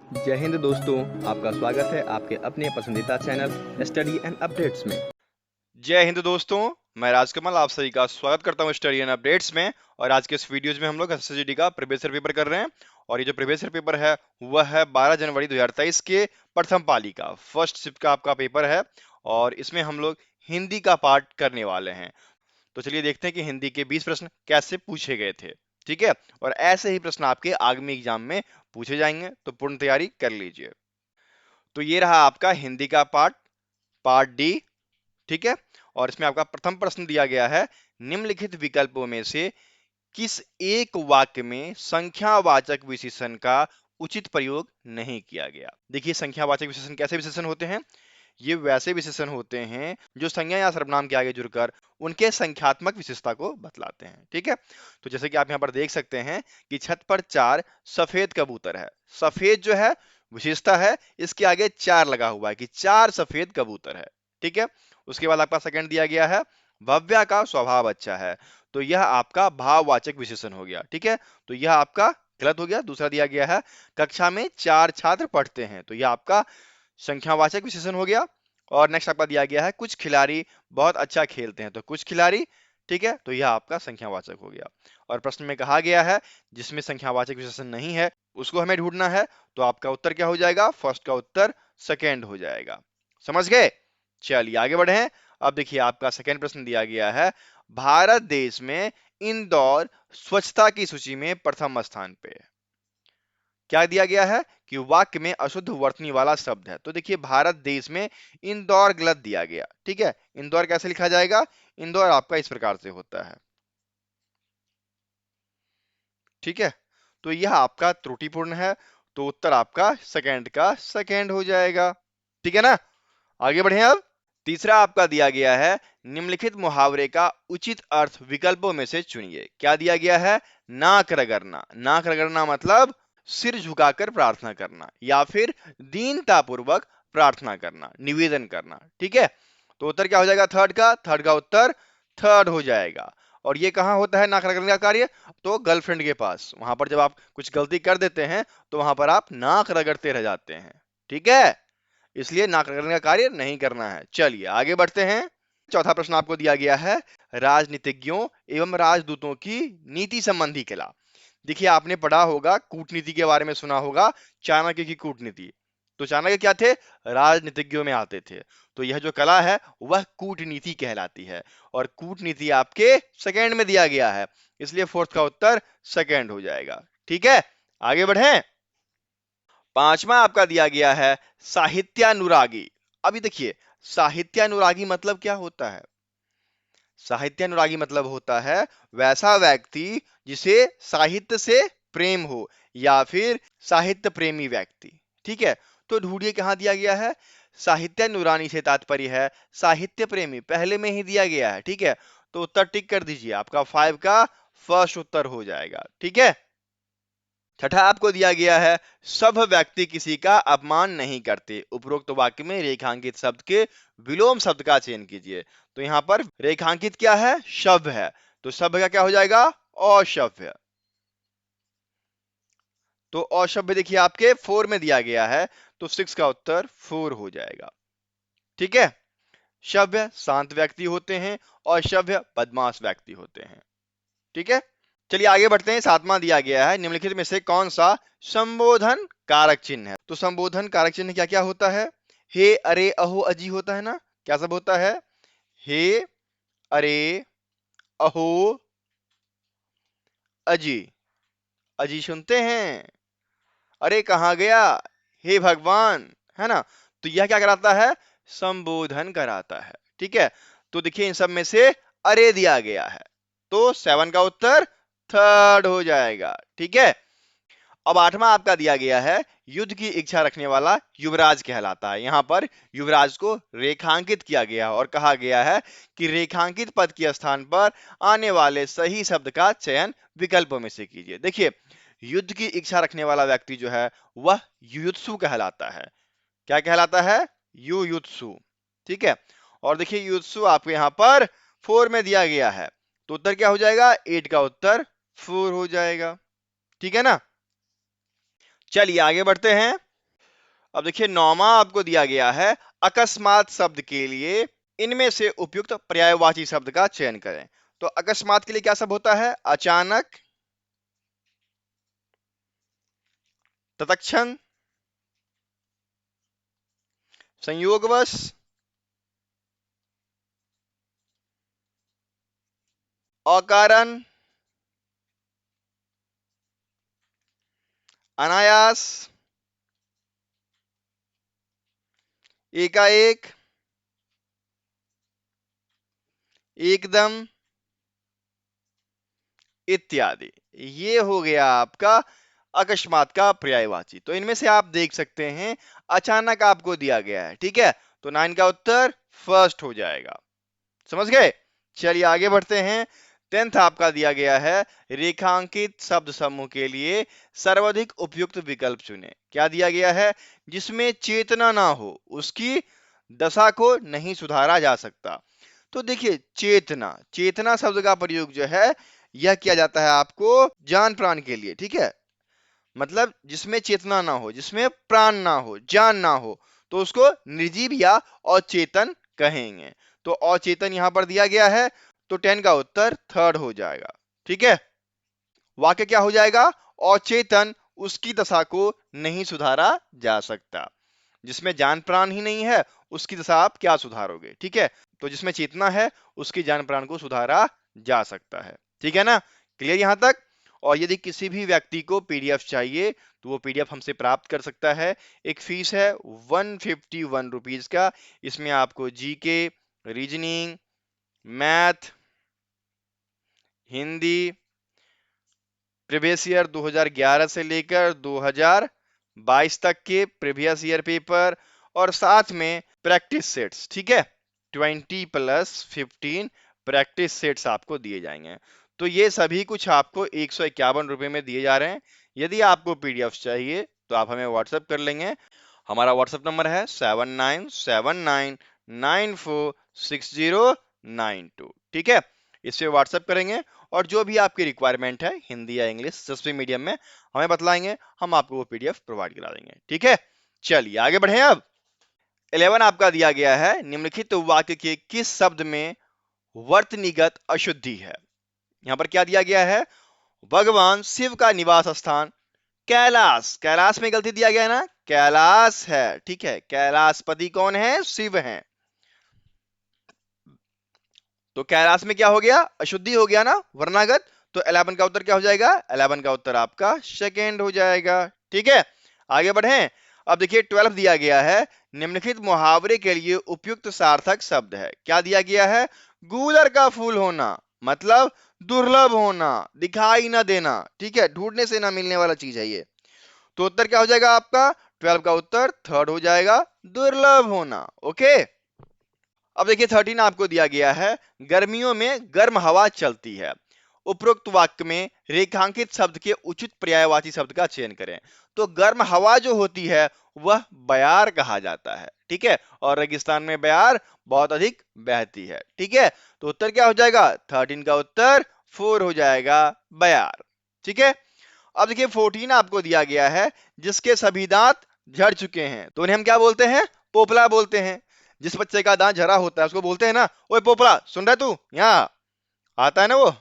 जय हिंद दोस्तों, आपका स्वागत है आपके अपने पसंदीदा चैनल स्टडी एंड अपडेट्स में। जय हिंद दोस्तों, मैं राजकमल आप सभी का स्वागत करता हूं स्टडी एंड अपडेट्स में। और आज के इस वीडियोज में हम लोग एसएससीजीडी का प्रीवियस ईयर पेपर कर रहे हैं। और ये जो प्रीवियस ईयर पेपर है वह है 12 जनवरी 2023 के प्रथम पाली का फर्स्ट शिफ्ट का आपका पेपर है। और इसमें हम लोग हिंदी का पार्ट करने वाले हैं। तो चलिए देखते हैं कि हिंदी के 20 प्रश्न कैसे पूछे गए थे। ठीक है, और ऐसे ही प्रश्न आपके आगामी एग्जाम में पूछे जाएंगे, तो पूर्ण तैयारी कर लीजिए। तो ये रहा आपका हिंदी का पार्ट, पार्ट डी। ठीक है, और इसमें आपका प्रथम प्रश्न दिया गया है, निम्नलिखित विकल्पों में से किस एक वाक्य में संख्यावाचक विशेषण का उचित प्रयोग नहीं किया गया। देखिए, संख्यावाचक विशेषण कैसे विशेषण होते हैं? ये वैसे विशेषण होते हैं जो संज्ञा या सर्वनाम के आगे जुड़कर उनके संख्यात्मक विशेषता को बतलाते हैं। ठीक है, तो जैसे कि आप यहाँ पर देख सकते हैं कि छत पर 4 सफेद कबूतर है। सफेद जो है विशेषता है, इसके आगे 4 लगा हुआ है कि 4 सफेद कबूतर है। ठीक है, उसके बाद आपका सेकंड दिया गया है, भव्या का स्वभाव अच्छा है। तो यह आपका भाववाचक विशेषण हो गया। ठीक है, तो यह आपका गलत हो गया। दूसरा दिया गया है, कक्षा में 4 छात्र पढ़ते हैं। तो यह आपका संख्यावाचक विशेषण हो गया। और नेक्स्ट आपका दिया गया है, कुछ खिलाड़ी बहुत अच्छा खेलते हैं। तो कुछ खिलाड़ी, ठीक है, तो यह आपका संख्यावाचक हो गया। और प्रश्न में कहा गया है, जिसमें संख्यावाचक विशेषण नहीं है उसको हमें ढूंढना है। तो आपका उत्तर क्या हो जाएगा? फर्स्ट का उत्तर सेकेंड हो जाएगा। समझ गए? चलिए आगे बढ़े। अब देखिए, आपका सेकेंड प्रश्न दिया गया है, भारत देश में इंदौर स्वच्छता की सूची में प्रथम स्थान पे है। क्या दिया गया है कि वाक्य में अशुद्ध वर्तनी वाला शब्द है। तो देखिए, भारत देश में इंदौर गलत दिया गया। ठीक है, इंदौर कैसे लिखा जाएगा? इंदौर आपका इस प्रकार से होता है। ठीक है, तो यह आपका त्रुटिपूर्ण है। तो उत्तर आपका सेकंड का सेकंड हो जाएगा। ठीक है ना? आगे बढ़े अब। तीसरा आपका दिया गया है, निम्नलिखित मुहावरे का उचित अर्थ विकल्पों में से चुनिए। क्या दिया गया है? नाक रगड़ना। नाक रगड़ना मतलब सिर झुकाकर प्रार्थना करना या फिर दीनतापूर्वक प्रार्थना करना, निवेदन करना। ठीक है, तो उत्तर क्या हो जाएगा? थर्ड का उत्तर थर्ड हो जाएगा। और ये कहाँ होता है नाक रगड़ने का कार्य? तो गर्लफ्रेंड के पास। वहां पर जब आप कुछ गलती कर देते हैं तो वहां पर आप नाक रगड़ते रह जाते हैं। ठीक है, इसलिए नाक रगड़ने का कार्य नहीं करना है। चलिए आगे बढ़ते हैं। चौथा प्रश्न आपको दिया गया है, राजनीतिज्ञों एवं राजदूतों की नीति संबंधी कला। देखिए, आपने पढ़ा होगा, कूटनीति के बारे में सुना होगा, चाणक्य की कूटनीति। तो चाणक्य क्या थे? राजनीतिज्ञों में आते थे। तो यह जो कला है वह कूटनीति कहलाती है। और कूटनीति आपके सेकंड में दिया गया है, इसलिए फोर्थ का उत्तर सेकंड हो जाएगा। ठीक है, आगे बढ़ें। पांचवा आपका दिया गया है, साहित्यानुरागी। अभी देखिए, साहित्यानुरागी मतलब क्या होता है? साहित्यानुरागी मतलब होता है वैसा व्यक्ति जिसे साहित्य से प्रेम हो, या फिर साहित्य प्रेमी व्यक्ति। ठीक है, तो ढूंढिए कहां दिया गया है। साहित्यानुरागी से तात्पर्य है साहित्य प्रेमी, पहले में ही दिया गया है। ठीक है, तो उत्तर टिक कर दीजिए, आपका 5 का फर्स्ट उत्तर हो जाएगा। ठीक है, छठा आपको दिया गया है, सब व्यक्ति किसी का अपमान नहीं करते। उपरोक्त वाक्य में रेखांकित शब्द के विलोम शब्द का चयन कीजिए। तो यहां पर रेखांकित क्या है? शब्द है। तो शब्द का क्या हो जाएगा? अशब्द। तो अशब्द देखिए आपके 4 में दिया गया है, तो 6 का उत्तर 4 हो जाएगा। ठीक है, सभ्य शांत व्यक्ति होते हैं और सभ्य बदमाश व्यक्ति होते हैं। ठीक है, चलिए आगे बढ़ते हैं। सातवां दिया गया है, निम्नलिखित में से कौन सा संबोधन कारक चिन्ह है? तो संबोधन कारक चिन्ह क्या क्या होता है? हे, अरे, अहो, अजी होता है ना? क्या सब होता है? हे, अरे, अहो, अजी। अजी सुनते हैं, अरे कहाँ गया, हे भगवान, है ना? तो यह क्या कराता है? संबोधन कराता है। ठीक है, तो देखिए इन सब में से अरे दिया गया है, तो 7 का उत्तर थर्ड हो जाएगा। ठीक है, अब आठवां आपका दिया गया है, युद्ध की इच्छा रखने वाला युवराज कहलाता है। यहां पर युवराज को रेखांकित किया गया और कहा गया है कि रेखांकित पद के स्थान पर आने वाले सही शब्द का चयन विकल्पों में से कीजिए। देखिए, युद्ध की इच्छा रखने वाला व्यक्ति जो है वह युयुत्सु कहलाता है। क्या कहलाता है? युयुत्सु। ठीक है, और देखिए युयुत्सु आपको यहां पर 4 में दिया गया है, तो उत्तर क्या हो जाएगा? 8 का उत्तर 4 हो जाएगा। ठीक है ना? चलिए आगे बढ़ते हैं। अब देखिए 9वां आपको दिया गया है अकस्मात शब्द के लिए इनमें से उपयुक्त पर्यायवाची शब्द का चयन करें। तो अकस्मात के लिए क्या शब्द होता है? अचानक, तत्क्षण, संयोगवश, अकारण, अनायास, एकाएक, एकदम इत्यादि। ये हो गया आपका अकस्मात का पर्यायवाची। तो इनमें से आप देख सकते हैं अचानक आपको दिया गया है, ठीक है, तो 9 का उत्तर फर्स्ट हो जाएगा। समझ गए? चलिए आगे बढ़ते हैं। 10th आपका दिया गया है रेखांकित शब्द समूह के लिए सर्वाधिक उपयुक्त विकल्प चुनें। क्या दिया गया है? जिसमें चेतना ना हो, उसकी दशा को नहीं सुधारा जा सकता। तो देखिए चेतना, चेतना शब्द का प्रयोग जो है यह किया जाता है आपको जान प्राण के लिए, ठीक है, मतलब जिसमें चेतना ना हो, जिसमें प्राण ना हो, जान ना हो, तो उसको निर्जीव या अचेतन कहेंगे। तो अचेतन यहां पर दिया गया है, तो 10 का उत्तर थर्ड हो जाएगा, ठीक है। वाक्य क्या हो जाएगा? अचेतन उसकी दशा को नहीं सुधारा जा सकता। जिसमें जान प्राण ही नहीं है उसकी दशा आप क्या सुधारोगे, ठीक है। तो जिसमें चेतना है उसकी जान प्राण को सुधारा जा सकता है, ठीक है ना। क्लियर यहां तक? और यदि किसी भी व्यक्ति को पीडीएफ चाहिए तो वो पीडीएफ हमसे प्राप्त कर सकता है। एक फीस है 151 रुपीज का। इसमें आपको GK, reasoning, math, Hindi, previous year 2011 से लेकर 2022 तक के प्रीवियस ईयर पेपर और साथ में प्रैक्टिस सेट्स, ठीक है, 20+15 प्रैक्टिस सेट्स आपको दिए जाएंगे। तो ये सभी कुछ आपको 151 रुपए में दिए जा रहे हैं। यदि आपको पीडीएफ चाहिए तो आप हमें व्हाट्सएप कर लेंगे। हमारा व्हाट्सएप नंबर है 7979946092, ठीक है। इससे व्हाट्सएप करेंगे और जो भी आपकी रिक्वायरमेंट है हिंदी या इंग्लिश जिस भी मीडियम में हमें बतलाएंगे, हम आपको वो पीडीएफ प्रोवाइड करा देंगे, ठीक है। चलिए आगे बढ़े। अब 11 आपका दिया गया है निम्नलिखित वाक्य के किस शब्द में वर्तनीगत अशुद्धि है। यहां पर क्या दिया गया है? भगवान शिव का निवास स्थान कैलाश, कैलाश में गलती दिया गया है ना, कैलाश है, ठीक है, कैलाशपति कौन है? शिव है। तो कैलाश में क्या हो गया? अशुद्धि हो गया ना, वर्णागत। तो 11 का उत्तर क्या हो जाएगा? 11 का उत्तर आपका सेकेंड हो जाएगा, ठीक है। आगे बढ़े। अब देखिए 12 दिया गया है निम्नलिखित मुहावरे के लिए उपयुक्त सार्थक शब्द है। क्या दिया गया है? गूलर का फूल होना मतलब दुर्लभ होना, दिखाई ना देना, ठीक है, ढूंढने से ना मिलने वाला चीज है ये। तो उत्तर क्या हो जाएगा आपका? 12 का उत्तर थर्ड हो जाएगा, दुर्लभ होना। ओके। अब देखिए 13 आपको दिया गया है गर्मियों में गर्म हवा चलती है। उपरोक्त वाक्य में रेखांकित शब्द के उचित पर्यायवाची शब्द का चयन करें। तो गर्म हवा जो होती है वह बयार कहा जाता है, ठीक है, और रेगिस्तान में बयार बहुत अधिक बहती है, ठीक है। तो उत्तर क्या हो जाएगा? 13 का उत्तर 4 हो जाएगा, बयार, ठीक है। अब देखिए 14 आपको दिया गया है जिसके सभी दांत झड़ चुके हैं, तो उन्हें हम क्या बोलते हैं? पोपला बोलते हैं। जिस बच्चे का दांत झड़ा होता है उसको बोलते हैं ना, ओए पोपला सुन रहा है तू, यहाँ आता है ना वो,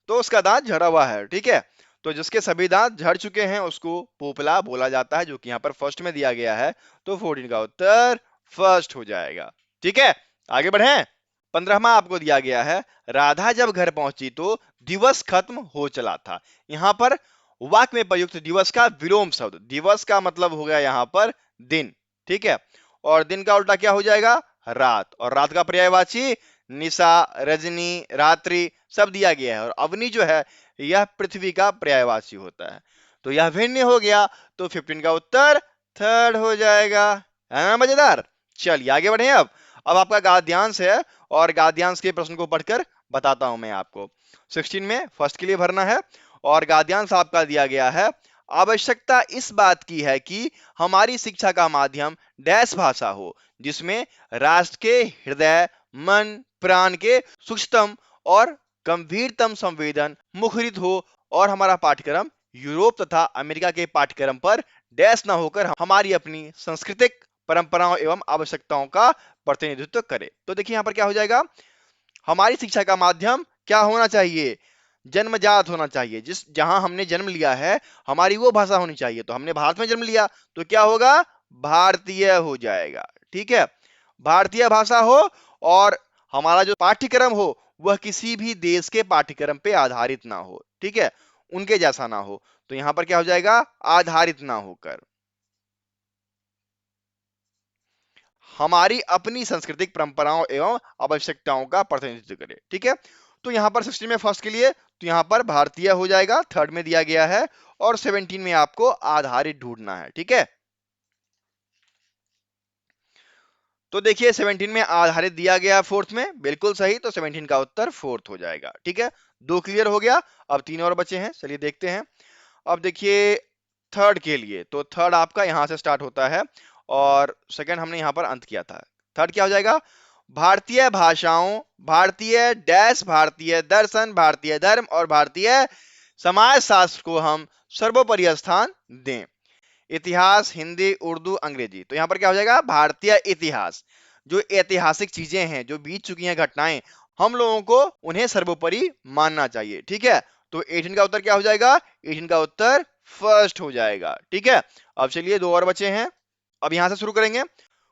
तो उसका दांत झड़ा हुआ है, ठीक है। तो जिसके सभी दांत झड़ चुके हैं उसको पोपला बोला जाता है, जो कि यहाँ पर फर्स्ट में दिया गया है। तो 14 का उत्तर फर्स्ट हो जाएगा, ठीक है। आगे बढ़े। 15वां आपको दिया गया है राधा जब घर पहुंची तो दिवस खत्म हो चला था। यहां पर वाक्य में प्रयुक्त दिवस का विलोम शब्द, दिवस का मतलब हो गया यहां पर दिन, ठीक है, और दिन का उल्टा क्या हो जाएगा? रात, और रात का पर्यायवाची निशा, रजनी, रात्रि सब दिया गया है। और अवनी जो है यह पृथ्वी का पर्यायवाची होता है। तो यह भिन्न हो गया, तो 15 का उत्तर थर्ड हो जाएगा, है ना मजेदार। चलिए आगे बढ़े। अब आपका गाद्यांश है और गाद्यांश के प्रश्न को पढ़कर बताता हूं मैं आपको। 16 में फर्स्ट के लिए भरना है और गाद्यांश आपका दिया गया है आवश्यकता इस बात की है कि हमारी शिक्षा का माध्यम डैश भाषा हो जिसमें राष्ट्र के हृदय, मन, प्राण के सूक्ष्मतम और गंभीरतम संवेदन मुखरित हो और हमारा पाठ्यक्रम यूरोप तथा अमेरिका के पाठ्यक्रम पर डैश न होकर हमारी अपनी सांस्कृतिक परंपराओं एवं आवश्यकताओं का प्रतिनिधित्व करे। तो देखिए यहाँ पर क्या हो जाएगा, हमारी शिक्षा का माध्यम क्या होना चाहिए, जन्मजात होना चाहिए। जिस जहां हमने जन्म लिया है हमारी वो भाषा होनी चाहिए। तो हमने भारत में जन्म लिया तो क्या होगा, भारतीय हो जाएगा। ठीक है, भारतीय भाषा हो और हमारा जो पाठ्यक्रम हो वह किसी भी देश के पाठ्यक्रम पे आधारित ना हो। ठीक है, उनके जैसा ना हो। तो यहां पर क्या हो जाएगा, आधारित ना होकर हमारी अपनी सांस्कृतिक परंपराओं एवं आवश्यकताओं का प्रतिनिधित्व करे। ठीक है, तो यहां पर 16 में फर्स्ट के लिए तो यहां पर भारतीय हो जाएगा, थर्ड में दिया गया है, और 17 में आपको आधारित ढूंढना है। ठीक है, तो देखिए 17 में आधारित दिया गया फोर्थ में, बिल्कुल सही। तो 17 का उत्तर फोर्थ हो जाएगा। ठीक है, दो क्लियर हो गया, अब तीन और बचे हैं, चलिए देखते हैं। अब देखिए थर्ड के लिए, तो थर्ड आपका यहां से स्टार्ट होता है और सेकंड हमने यहां पर अंत किया था। थर्ड क्या हो जाएगा, भारतीय भाषाओं, भारतीय डैश, भारतीय दर्शन, भारतीय धर्म और भारतीय समाज शास्त्र को हम सर्वोपरि स्थान दें। इतिहास, हिंदी, उर्दू, अंग्रेजी। तो यहां पर क्या हो जाएगा, भारतीय इतिहास। जो ऐतिहासिक चीजें हैं, जो बीत चुकी हैं घटनाएं, हम लोगों को उन्हें सर्वोपरि मानना चाहिए। ठीक है, तो 18 का उत्तर क्या हो जाएगा, 18 का उत्तर फर्स्ट हो जाएगा। ठीक है, अब चलिए दो और बचे हैं, अब यहां से शुरू करेंगे।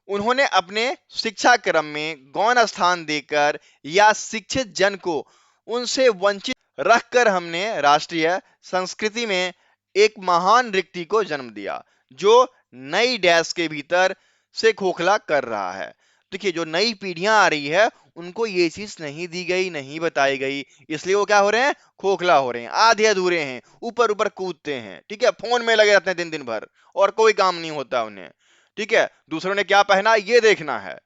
उन्होंने अपने शिक्षा क्रम में गौण स्थान देकर या शिक्षित जन को उनसे वंचित रखकर हमने राष्ट्रीय संस्कृति में एक महान रिक्ति को जन्म दिया जो नई डैश के भीतर से खोखला कर रहा है। देखिए जो नई पीढ़ियां आ रही है उनको ये चीज नहीं दी गई, नहीं बताई गई, इसलिए वो क्या हो रहे हैं, खोखला हो रहे हैं, आधे अधूरे हैं, ऊपर ऊपर कूदते हैं। ठीक है, फोन में लगे रहते हैं दिन दिन भर और कोई काम नहीं होता उन्हें। ठीक है, दूसरों ने क्या पहना ये देखना है,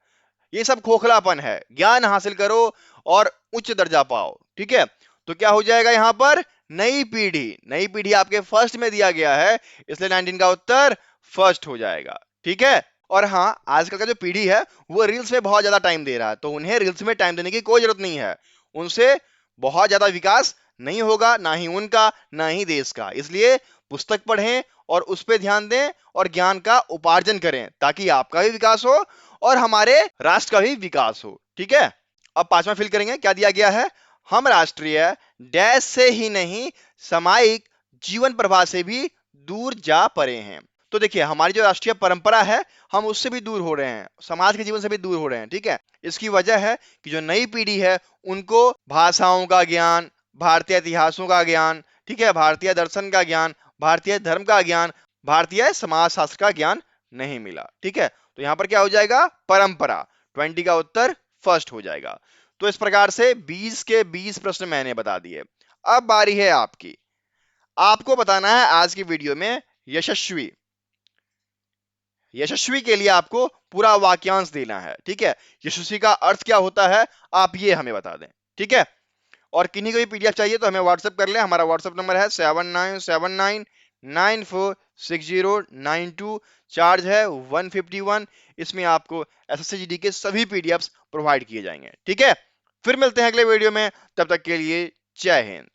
ये सब खोखलापन है। ज्ञान हासिल करो और उच्च दर्जा पाओ। ठीक है, तो क्या हो जाएगा यहाँ पर, नई पीढ़ी। नई पीढ़ी आपके फर्स्ट में दिया गया है, इसलिए 19 का उत्तर फर्स्ट हो जाएगा। ठीक है, और हाँ आजकल का जो पीढ़ी है वो रील्स में बहुत ज्यादा टाइम दे रहा है, तो उन्हें रील्स में टाइम देने की कोई जरूरत नहीं है। उनसे बहुत ज्यादा विकास नहीं होगा, ना ही उनका ना ही देश का। इसलिए पुस्तक पढ़ें और उस पर ध्यान दें और ज्ञान का उपार्जन करें ताकि आपका भी विकास हो और हमारे राष्ट्र का भी विकास हो। ठीक है, अब पांचवा फिल करेंगे, क्या दिया गया है, हम राष्ट्रीय डैश से ही नहीं सामायिक जीवन प्रवाह से भी दूर जा पड़े हैं। तो देखिए हमारी जो राष्ट्रीय परंपरा है हम उससे भी दूर हो रहे हैं, समाज के जीवन से भी दूर हो रहे हैं। ठीक है, इसकी वजह है कि जो नई पीढ़ी है उनको भाषाओं का ज्ञान, भारतीय इतिहासों का ज्ञान, ठीक है, भारतीय दर्शन का ज्ञान, भारतीय धर्म का ज्ञान, भारतीय समाज शास्त्र का ज्ञान नहीं मिला। ठीक है, तो यहां पर क्या हो जाएगा, परंपरा। 20 का उत्तर फर्स्ट हो जाएगा। तो इस प्रकार से 20 के 20 प्रश्न मैंने बता दिए। अब बारी है आपकी, आपको बताना है आज की वीडियो में यशस्वी। यशस्वी के लिए आपको पूरा वाक्यांश देना है। ठीक है, यशस्वी का अर्थ क्या होता है आप ये हमें बता दें। ठीक है, और किन्हीं को भी पीडीएफ चाहिए तो हमें व्हाट्सएप कर लें, हमारा व्हाट्सएप नंबर है 7979946092, चार्ज है 151। इसमें आपको एसएससी के सभी पीडीएफ्स प्रोवाइड किए जाएंगे। ठीक है, फिर मिलते हैं अगले वीडियो में, तब तक के लिए जय हिंद।